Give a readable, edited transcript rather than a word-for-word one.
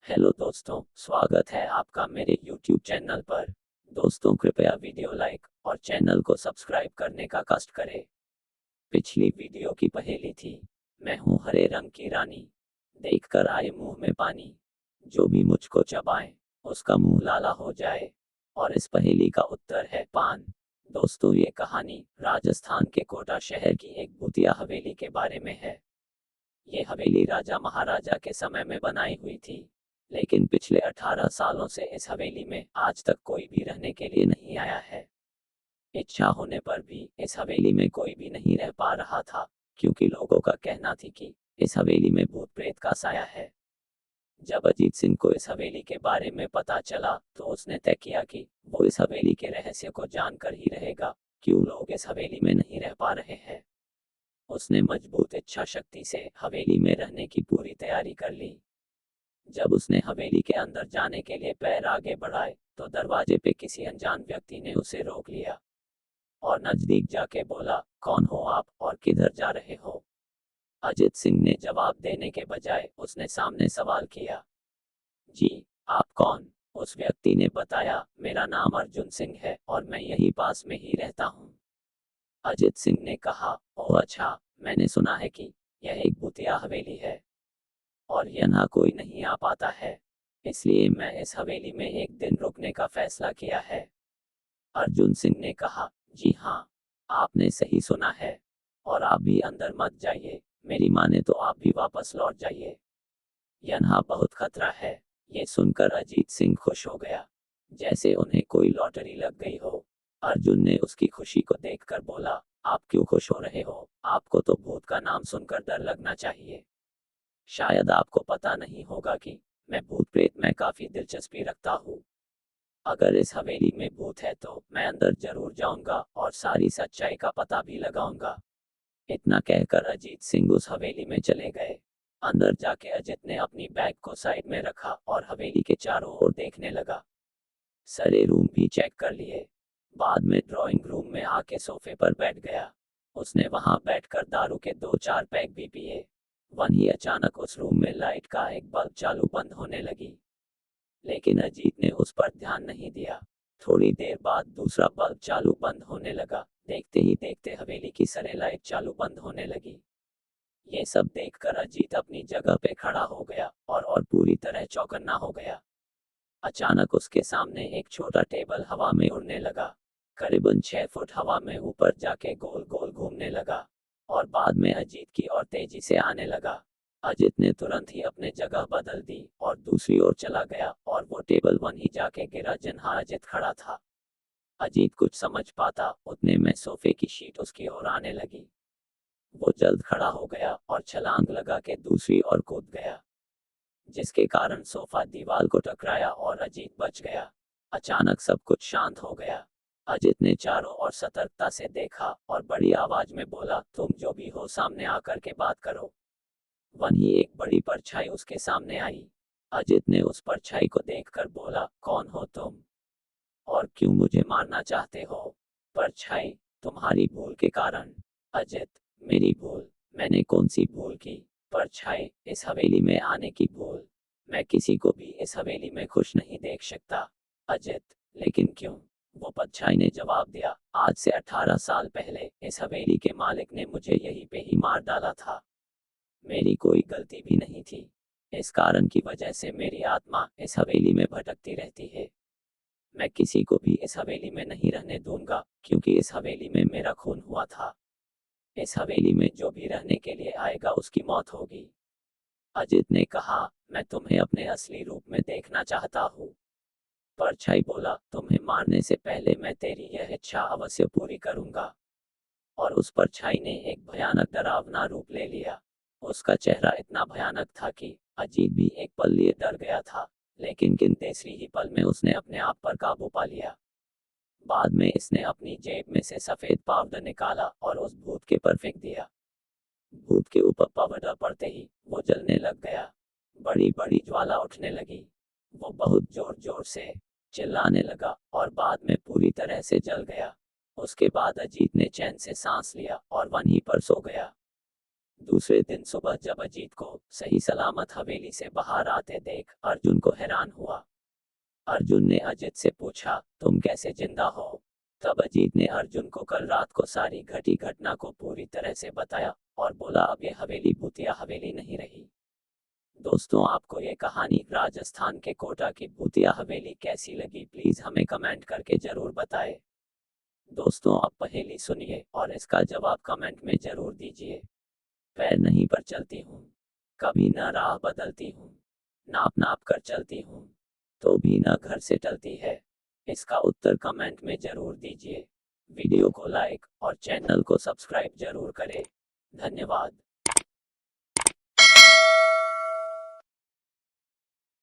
Hello दोस्तों, स्वागत है आपका मेरे YouTube चैनल पर। दोस्तों, कृपया वीडियो लाइक और चैनल को सब्सक्राइब करने का कष्ट करें। पिछली वीडियो की पहेली थी, मैं हूँ हरे रंग की रानी, देखकर आए मुंह में पानी, जो भी मुझको चबाए उसका मुंह लाला हो जाए। और इस पहेली का उत्तर है पान। दोस्तों, ये कहानी राजस्थान के कोटा शहर की एक भूतिया हवेली के बारे में है। ये हवेली राजा महाराजा के समय में बनाई हुई थी, लेकिन पिछले 18 सालों से इस हवेली में आज तक कोई भी रहने के लिए नहीं आया है। इच्छा होने पर भी इस हवेली में कोई भी नहीं रह पा रहा था, क्योंकि लोगों का कहना थी कि इस हवेली में भूत प्रेत का साया है। जब अजीत सिंह को इस हवेली के बारे में पता चला, तो उसने तय किया कि वो इस हवेली के रहस्य को जानकर ही रहेगा, क्यों लोग इस हवेली में नहीं रह पा रहे हैं। उसने मजबूत इच्छा शक्ति से हवेली में रहने की पूरी तैयारी कर ली। जब उसने हवेली के अंदर जाने के लिए पैर आगे बढ़ाए, तो दरवाजे पे किसी अनजान व्यक्ति ने उसे रोक लिया और नजदीक जाके बोला, कौन हो आप और किधर जा रहे हो? अजित सिंह ने जवाब देने के बजाय उसने सामने सवाल किया, जी, आप कौन? उस व्यक्ति ने बताया, मेरा नाम अर्जुन सिंह है और मैं यहीं पास में ही रहता हूँ। अजित सिंह ने कहा, ओह अच्छा, मैंने सुना है कि यह एक भूतिया हवेली है और यहाँ कोई नहीं आ पाता है, इसलिए मैं इस हवेली में एक दिन रुकने का फैसला किया है। अर्जुन सिंह ने कहा, जी हाँ, आपने सही सुना है, और आप भी अंदर मत जाइए, मेरी माने तो आप भी वापस लौट जाइए, यहाँ बहुत खतरा है। ये सुनकर अजीत सिंह खुश हो गया, जैसे उन्हें कोई लॉटरी लग गई हो। अर्जुन ने उसकी खुशी को देखकर बोला, आप क्यों खुश हो रहे हो? आपको तो भूत का नाम सुनकर डर लगना चाहिए। शायद आपको पता नहीं होगा कि मैं भूत प्रेत में काफी दिलचस्पी रखता हूँ। अगर इस हवेली में भूत है तो मैं अंदर जरूर जाऊंगा और सारी सच्चाई का पता भी लगाऊंगा। इतना कहकर अजीत सिंह उस हवेली में चले गए। अंदर जाके अजित ने अपनी बैग को साइड में रखा और हवेली के चारों ओर देखने लगा। सारे रूम भी चेक कर लिए। बाद में ड्राइंग रूम में आके सोफे पर बैठ गया। उसने वहां बैठकर दारू के 2-4 पैक भी पिए। वहीं अचानक उस रूम में लाइट का एक बल्ब चालू बंद होने लगी, लेकिन अजीत ने उस पर ध्यान नहीं दिया। थोड़ी देर बाद दूसरा बल्ब चालू बंद होने लगा। देखते ही देखते हवेली की सारी लाइट चालू बंद होने लगी। ये सब देखकर अजीत अपनी जगह पे खड़ा हो गया और पूरी तरह चौकन्ना हो गया। अचानक उसके सामने एक छोटा टेबल हवा में उड़ने लगा। करीबन 6 फुट हवा में ऊपर जाके गोल गोल घूमने लगा और बाद में अजीत की ओर तेजी से आने लगा। अजित ने तुरंत ही अपने जगह बदल दी और दूसरी ओर चला गया और वो टेबल वहीं जाके गिरा जहाँ अजित खड़ा था। अजीत कुछ समझ पाता उतने में सोफे की शीट उसकी ओर आने लगी। वो जल्द खड़ा हो गया और छलांग लगा के दूसरी ओर कूद गया, जिसके कारण सोफा दीवार को टकराया और अजीत बच गया। अचानक सब कुछ शांत हो गया। अजित ने चारों ओर सतर्कता से देखा और बड़ी आवाज में बोला, तुम जो भी हो सामने आकर के बात करो। वहीं एक बड़ी परछाई उसके सामने आई। अजित ने उस परछाई को देखकर बोला, कौन हो तुम और क्यों मुझे मारना चाहते हो? परछाई, तुम्हारी भूल के कारण। अजित, मेरी भूल? मैंने कौन सी भूल की? परछाई, इस हवेली में आने की भूल। मैं किसी को भी इस हवेली में खुश नहीं देख सकता। अजित, लेकिन क्यों? वो परछाई ने जवाब दिया, आज से 18 साल पहले इस हवेली के मालिक ने मुझे यहीं पे ही मार डाला था। मेरी कोई गलती भी नहीं थी। इस कारण की वजह से मेरी आत्मा इस हवेली में भटकती रहती है। मैं किसी को भी इस हवेली में नहीं रहने दूंगा, क्योंकि इस हवेली में मेरा खून हुआ था। इस हवेली में जो भी रहने के लिए आएगा उसकी मौत होगी। अजित ने कहा, मैं तुम्हें अपने असली रूप में देखना चाहता हूँ। परछाई बोला, तुम्हें मारने से पहले मैं तेरी यह इच्छा अवश्य पूरी करूंगा। और उस परछाई ने एक भयानक डरावना रूप ले लिया। उसका चेहरा इतना भयानक था कि अजीत भी एक पल लिए डर गया था, लेकिन तीसरी ही पल में उसने अपने आप पर काबू पा लिया। बाद में इसने अपनी जेब में से सफेद पाउडर निकाला और उस भूत के पर फेंक दिया। भूत के ऊपर पाउडर पड़ते ही वो जलने लग गया। बड़ी बड़ी ज्वाला उठने लगी। वो बहुत जोर जोर से चिल्लाने लगा और बाद में पूरी तरह से जल गया। उसके बाद अजीत ने चैन से सांस लिया और वहीं पर सो गया। दूसरे दिन सुबह जब अजीत को सही सलामत हवेली से बाहर आते देख अर्जुन को हैरान हुआ। अर्जुन ने अजित से पूछा, तुम कैसे जिंदा हो? तब अजीत ने अर्जुन को कल रात को सारी घटी घटना को पूरी तरह से बताया और बोला, अब ये हवेली भूतिया हवेली नहीं रही। दोस्तों, आपको ये कहानी राजस्थान के कोटा की भूतिया हवेली कैसी लगी, प्लीज हमें कमेंट करके जरूर बताएं। दोस्तों, आप पहेली सुनिए और इसका जवाब कमेंट में जरूर दीजिए। पैर नहीं पर चलती हूँ, कभी ना राह बदलती हूँ, नाप नाप कर चलती हूँ, तो भी ना घर से टलती है। इसका उत्तर कमेंट में जरूर दीजिए। वीडियो को लाइक और चैनल को सब्सक्राइब जरूर करें। धन्यवाद।